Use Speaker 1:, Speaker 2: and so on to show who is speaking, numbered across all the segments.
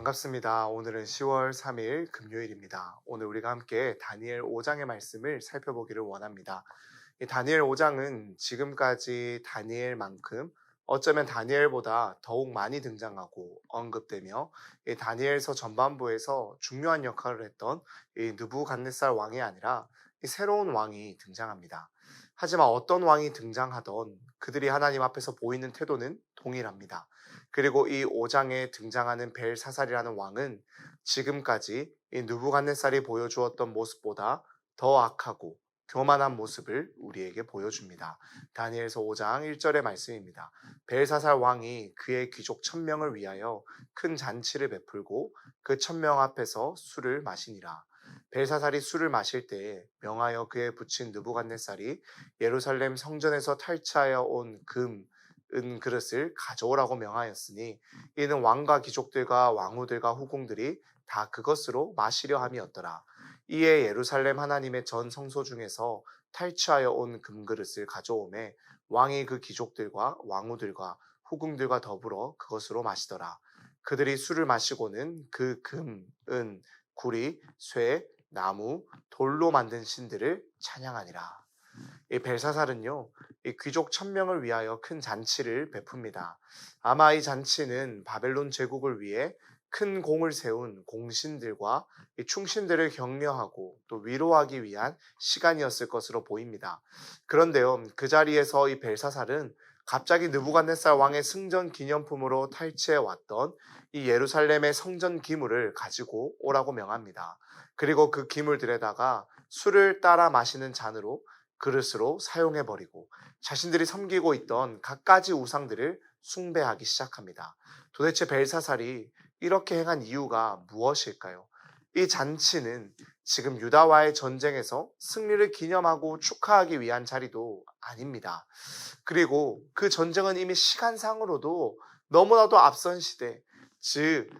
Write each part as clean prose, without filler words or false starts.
Speaker 1: 반갑습니다. 오늘은 10월 3일 금요일입니다. 오늘 우리가 함께 다니엘 5장의 말씀을 살펴보기를 원합니다. 이 다니엘 5장은 지금까지 다니엘만큼 어쩌면 다니엘보다 더욱 많이 등장하고 언급되며 이 다니엘서 전반부에서 중요한 역할을 했던 이 느부갓네살 왕이 아니라 이 새로운 왕이 등장합니다. 하지만 어떤 왕이 등장하던 그들이 하나님 앞에서 보이는 태도는 동일합니다. 그리고 이 5장에 등장하는 벨사살이라는 왕은 지금까지 이 느부갓네살이 보여주었던 모습보다 더 악하고 교만한 모습을 우리에게 보여줍니다. 다니엘서 5장 1절의 말씀입니다. 벨사살 왕이 그의 귀족 1000명을 위하여 큰 잔치를 베풀고 그 1000명 앞에서 술을 마시니라. 벨사살이 술을 마실 때에 명하여 그에 붙인 느부갓네살이 예루살렘 성전에서 탈취하여 온 은 그릇을 가져오라고 명하였으니 이는 왕과 귀족들과 왕후들과 후궁들이 다 그것으로 마시려 함이었더라. 이에 예루살렘 하나님의 전 성소 중에서 탈취하여 온 금그릇을 가져오매 왕이 그 귀족들과 왕후들과 후궁들과 더불어 그것으로 마시더라. 그들이 술을 마시고는 그 금, 은, 구리, 쇠, 나무, 돌로 만든 신들을 찬양하니라. 이 벨사살은요, 이 귀족 1000명을 위하여 큰 잔치를 베풉니다. 아마 이 잔치는 바벨론 제국을 위해 큰 공을 세운 공신들과 이 충신들을 격려하고 또 위로하기 위한 시간이었을 것으로 보입니다. 그런데요, 그 자리에서 이 벨사살은 갑자기 느부갓네살 왕의 승전 기념품으로 탈취해 왔던 이 예루살렘의 성전 기물을 가지고 오라고 명합니다. 그리고 그 기물들에다가 술을 따라 마시는 잔으로 그릇으로 사용해버리고 자신들이 섬기고 있던 갖가지 우상들을 숭배하기 시작합니다. 도대체 벨사살이 이렇게 행한 이유가 무엇일까요? 이 잔치는 지금 유다와의 전쟁에서 승리를 기념하고 축하하기 위한 자리도 아닙니다. 그리고 그 전쟁은 이미 시간상으로도 너무나도 앞선 시대, 즉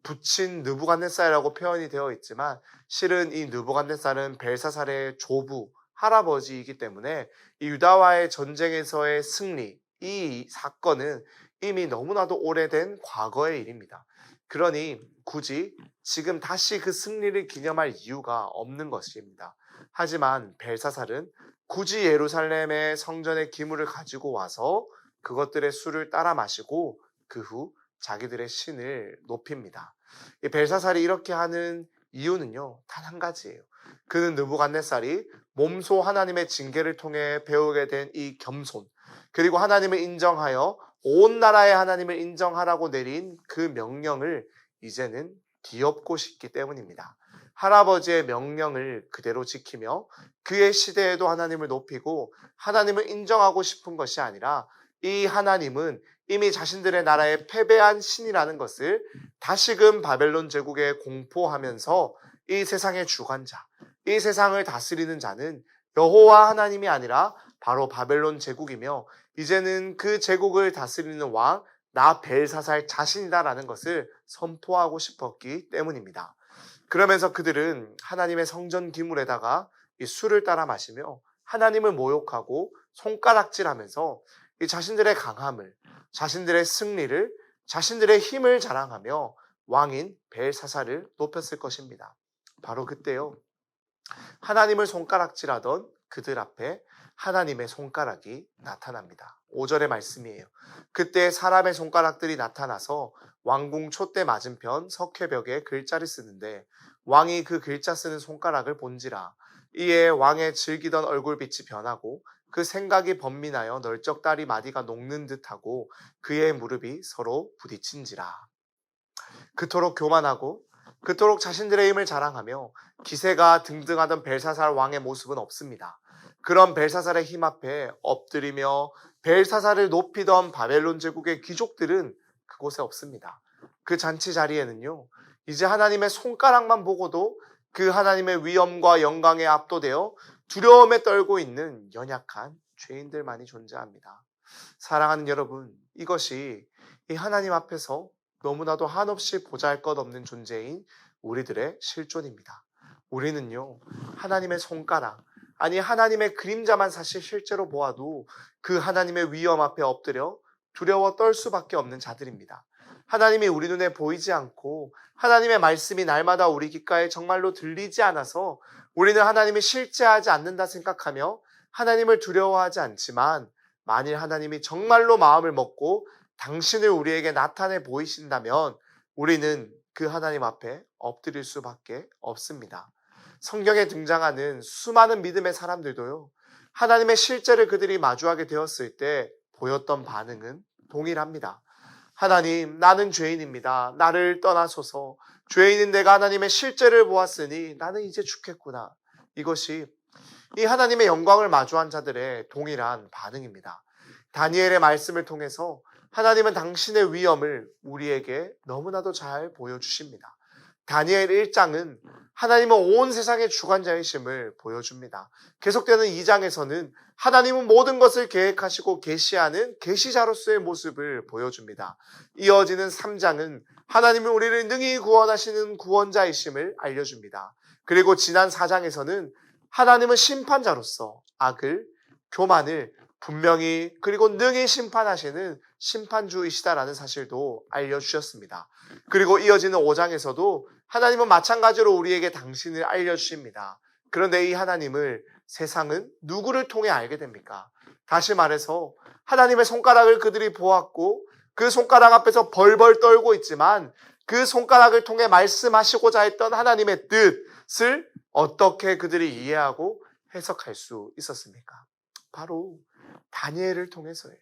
Speaker 1: 붙인 느부갓네살이라고 표현이 되어 있지만 실은 이 느부갓네살은 벨사살의 조부, 할아버지이기 때문에 이 유다와의 전쟁에서의 승리, 이 사건은 이미 너무나도 오래된 과거의 일입니다. 그러니 굳이 지금 다시 그 승리를 기념할 이유가 없는 것입니다. 하지만 벨사살은 굳이 예루살렘의 성전의 기물을 가지고 와서 그것들의 술을 따라 마시고 그 후 자기들의 신을 높입니다. 이 벨사살이 이렇게 하는 이유는요, 단 한 가지예요. 그는 느부갓네살이 몸소 하나님의 징계를 통해 배우게 된 이 겸손, 그리고 하나님을 인정하여 온 나라의 하나님을 인정하라고 내린 그 명령을 이제는 뒤엎고 싶기 때문입니다. 할아버지의 명령을 그대로 지키며 그의 시대에도 하나님을 높이고 하나님을 인정하고 싶은 것이 아니라 이 하나님은 이미 자신들의 나라에 패배한 신이라는 것을 다시금 바벨론 제국에 공포하면서 이 세상의 주관자, 이 세상을 다스리는 자는 여호와 하나님이 아니라 바로 바벨론 제국이며 이제는 그 제국을 다스리는 왕, 나 벨사살 자신이다라는 것을 선포하고 싶었기 때문입니다. 그러면서 그들은 하나님의 성전 기물에다가 이 술을 따라 마시며 하나님을 모욕하고 손가락질하면서 이 자신들의 강함을, 자신들의 승리를, 자신들의 힘을 자랑하며 왕인 벨사살을 높였을 것입니다. 바로 그때요, 하나님을 손가락질하던 그들 앞에 하나님의 손가락이 나타납니다. 5절의 말씀이에요. 그때 사람의 손가락들이 나타나서 왕궁 촛대 맞은편 석회벽에 글자를 쓰는데 왕이 그 글자 쓰는 손가락을 본지라. 이에 왕의 즐기던 얼굴빛이 변하고 그 생각이 번민하여 널쩍다리 마디가 녹는 듯하고 그의 무릎이 서로 부딪힌지라. 그토록 교만하고 그토록 자신들의 힘을 자랑하며 기세가 등등하던 벨사살 왕의 모습은 없습니다. 그런 벨사살의 힘 앞에 엎드리며 벨사살을 높이던 바벨론 제국의 귀족들은 그곳에 없습니다. 그 잔치 자리에는요, 이제 하나님의 손가락만 보고도 그 하나님의 위엄과 영광에 압도되어 두려움에 떨고 있는 연약한 죄인들만이 존재합니다. 사랑하는 여러분, 이것이 이 하나님 앞에서 너무나도 한없이 보잘것없는 존재인 우리들의 실존입니다. 우리는요, 하나님의 손가락, 아니 하나님의 그림자만 사실 실제로 보아도 그 하나님의 위엄 앞에 엎드려 두려워 떨 수밖에 없는 자들입니다. 하나님이 우리 눈에 보이지 않고 하나님의 말씀이 날마다 우리 귓가에 정말로 들리지 않아서 우리는 하나님이 실제하지 않는다 생각하며 하나님을 두려워하지 않지만, 만일 하나님이 정말로 마음을 먹고 당신을 우리에게 나타내 보이신다면 우리는 그 하나님 앞에 엎드릴 수밖에 없습니다. 성경에 등장하는 수많은 믿음의 사람들도요, 하나님의 실제를 그들이 마주하게 되었을 때 보였던 반응은 동일합니다. 하나님, 나는 죄인입니다. 나를 떠나소서. 죄인인 내가 하나님의 실제를 보았으니 나는 이제 죽겠구나. 이것이 이 하나님의 영광을 마주한 자들의 동일한 반응입니다. 다니엘의 말씀을 통해서 하나님은 당신의 위엄을 우리에게 너무나도 잘 보여주십니다. 다니엘 1장은 하나님은 온 세상의 주관자이심을 보여줍니다. 계속되는 2장에서는 하나님은 모든 것을 계획하시고 계시하는 계시자로서의 모습을 보여줍니다. 이어지는 3장은 하나님은 우리를 능히 구원하시는 구원자이심을 알려줍니다. 그리고 지난 4장에서는 하나님은 심판자로서 악을, 교만을 분명히 그리고 능히 심판하시는 심판주이시다라는 사실도 알려주셨습니다. 그리고 이어지는 5장에서도 하나님은 마찬가지로 우리에게 당신을 알려주십니다. 그런데 이 하나님을 세상은 누구를 통해 알게 됩니까? 다시 말해서 하나님의 손가락을 그들이 보았고 그 손가락 앞에서 벌벌 떨고 있지만 그 손가락을 통해 말씀하시고자 했던 하나님의 뜻을 어떻게 그들이 이해하고 해석할 수 있었습니까? 바로 다니엘을 통해서예요.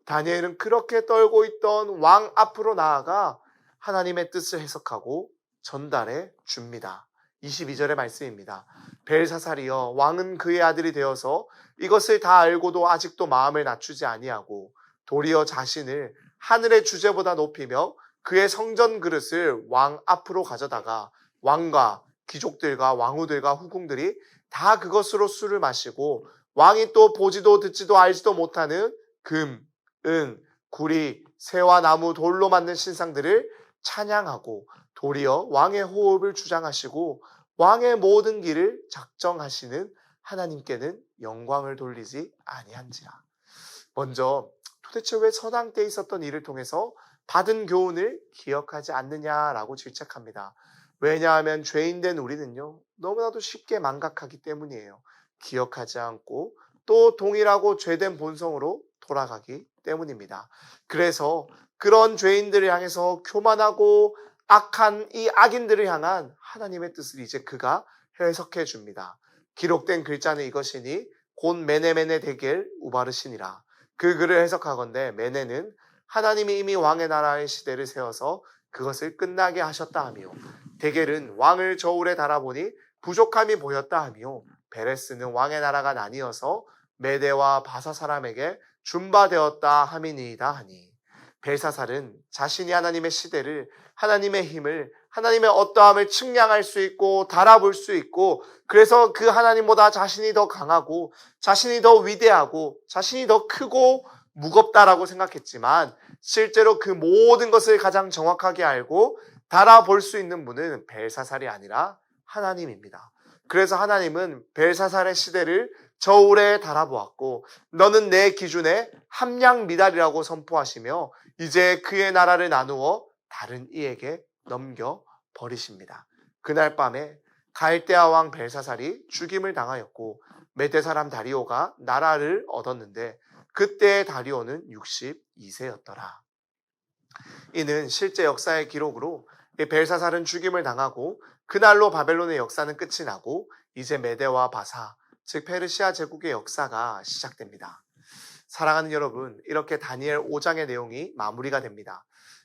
Speaker 1: 다니엘은 그렇게 떨고 있던 왕 앞으로 나아가 하나님의 뜻을 해석하고 전달해 줍니다. 22절의 말씀입니다. 벨사살이여, 왕은 그의 아들이 되어서 이것을 다 알고도 아직도 마음을 낮추지 아니하고 도리어 자신을 하늘의 주제보다 높이며 그의 성전 그릇을 왕 앞으로 가져다가 왕과 귀족들과 왕후들과 후궁들이 다 그것으로 술을 마시고 왕이 또 보지도 듣지도 알지도 못하는 금, 은, 구리, 새와 나무, 돌로 만든 신상들을 찬양하고 도리어 왕의 호흡을 주장하시고 왕의 모든 길을 작정하시는 하나님께는 영광을 돌리지 아니한지라. 먼저 도대체 왜 서당 때 있었던 일을 통해서 받은 교훈을 기억하지 않느냐라고 질책합니다. 왜냐하면 죄인된 우리는요, 너무나도 쉽게 망각하기 때문이에요. 기억하지 않고 또 동일하고 죄된 본성으로 돌아가기 때문입니다. 그래서 그런 죄인들을 향해서 교만하고 악한 이 악인들을 향한 하나님의 뜻을 이제 그가 해석해 줍니다. 기록된 글자는 이것이니 곧 메네메네 데겔 우바르시니라. 그 글을 해석하건대 메네는 하나님이 이미 왕의 나라의 시대를 세워서 그것을 끝나게 하셨다 하며, 데겔은 왕을 저울에 달아보니 부족함이 보였다 하며, 베레스는 왕의 나라가 나뉘어서 메대와 바사 사람에게 준바되었다 함이니이다 하니, 벨사살은 자신이 하나님의 시대를, 하나님의 힘을, 하나님의 어떠함을 측량할 수 있고 달아볼 수 있고, 그래서 그 하나님보다 자신이 더 강하고 자신이 더 위대하고 자신이 더 크고 무겁다라고 생각했지만, 실제로 그 모든 것을 가장 정확하게 알고 달아볼 수 있는 분은 벨사살이 아니라 하나님입니다. 그래서 하나님은 벨사살의 시대를 저울에 달아보았고 너는 내 기준에 함량 미달이라고 선포하시며 이제 그의 나라를 나누어 다른 이에게 넘겨버리십니다. 그날 밤에 갈대아 왕 벨사살이 죽임을 당하였고 메대 사람 다리오가 나라를 얻었는데 그때의 다리오는 62세였더라. 이는 실제 역사의 기록으로 벨사살은 죽임을 당하고 그날로 바벨론의 역사는 끝이 나고 이제 메대와 바사, 즉 페르시아 제국의 역사가 시작됩니다. 사랑하는 여러분, 이렇게 다니엘 5장의 내용이 마무리가 됩니다.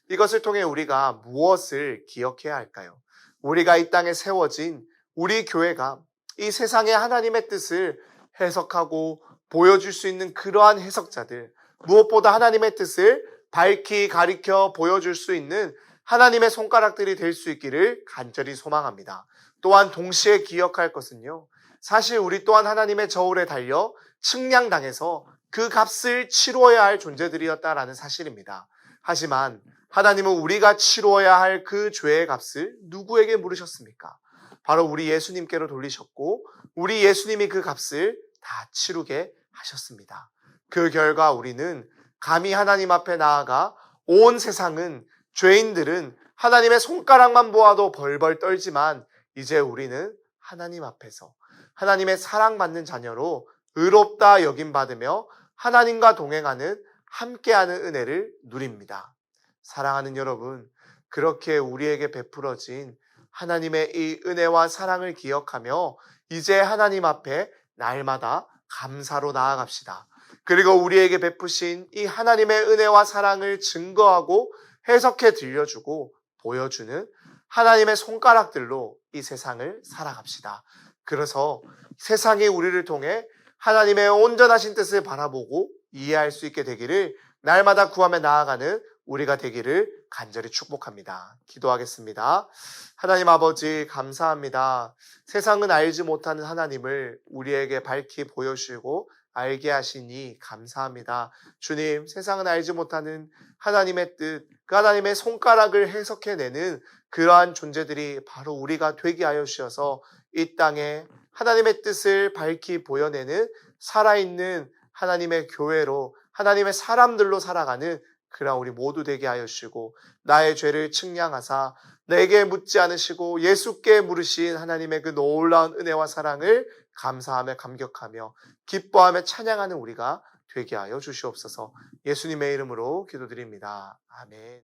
Speaker 1: 이것을 통해 우리가 무엇을 기억해야 할까요? 우리가 이 땅에 세워진 우리 교회가 이 세상의 하나님의 뜻을 해석하고 보여줄 수 있는 그러한 해석자들, 무엇보다 하나님의 뜻을 밝히 가리켜 보여줄 수 있는 하나님의 손가락들이 될 수 있기를 간절히 소망합니다. 또한 동시에 기억할 것은요, 사실 우리 또한 하나님의 저울에 달려 측량당해서 그 값을 치루어야 할 존재들이었다라는 사실입니다. 하지만 하나님은 우리가 치루어야 할 그 죄의 값을 누구에게 물으셨습니까? 바로 우리 예수님께로 돌리셨고 우리 예수님이 그 값을 다 치르게 하셨습니다. 그 결과 우리는 감히 하나님 앞에 나아가 온 세상은 죄인들은 하나님의 손가락만 보아도 벌벌 떨지만 이제 우리는 하나님 앞에서 하나님의 사랑받는 자녀로 의롭다 여김받으며 하나님과 동행하는 함께하는 은혜를 누립니다. 사랑하는 여러분, 그렇게 우리에게 베풀어진 하나님의 이 은혜와 사랑을 기억하며 이제 하나님 앞에 날마다 감사로 나아갑시다. 그리고 우리에게 베푸신 이 하나님의 은혜와 사랑을 증거하고 해석해 들려주고 보여주는 하나님의 손가락들로 이 세상을 살아갑시다. 그래서 세상이 우리를 통해 하나님의 온전하신 뜻을 바라보고 이해할 수 있게 되기를 날마다 구하며 나아가는 우리가 되기를 간절히 축복합니다. 기도하겠습니다. 하나님 아버지 감사합니다. 세상은 알지 못하는 하나님을 우리에게 밝히 보여주시고 알게 하시니 감사합니다. 주님, 세상은 알지 못하는 하나님의 뜻, 그 하나님의 손가락을 해석해내는 그러한 존재들이 바로 우리가 되게 하여 주셔서 이 땅에 하나님의 뜻을 밝히 보여내는 살아있는 하나님의 교회로 하나님의 사람들로 살아가는 그러한 우리 모두 되게 하여 주시고 나의 죄를 측량하사 내게 묻지 않으시고 예수께 물으신 하나님의 그 놀라운 은혜와 사랑을 감사하며 감격하며 기뻐하며 찬양하는 우리가 되게 하여 주시옵소서. 예수님의 이름으로 기도드립니다. 아멘.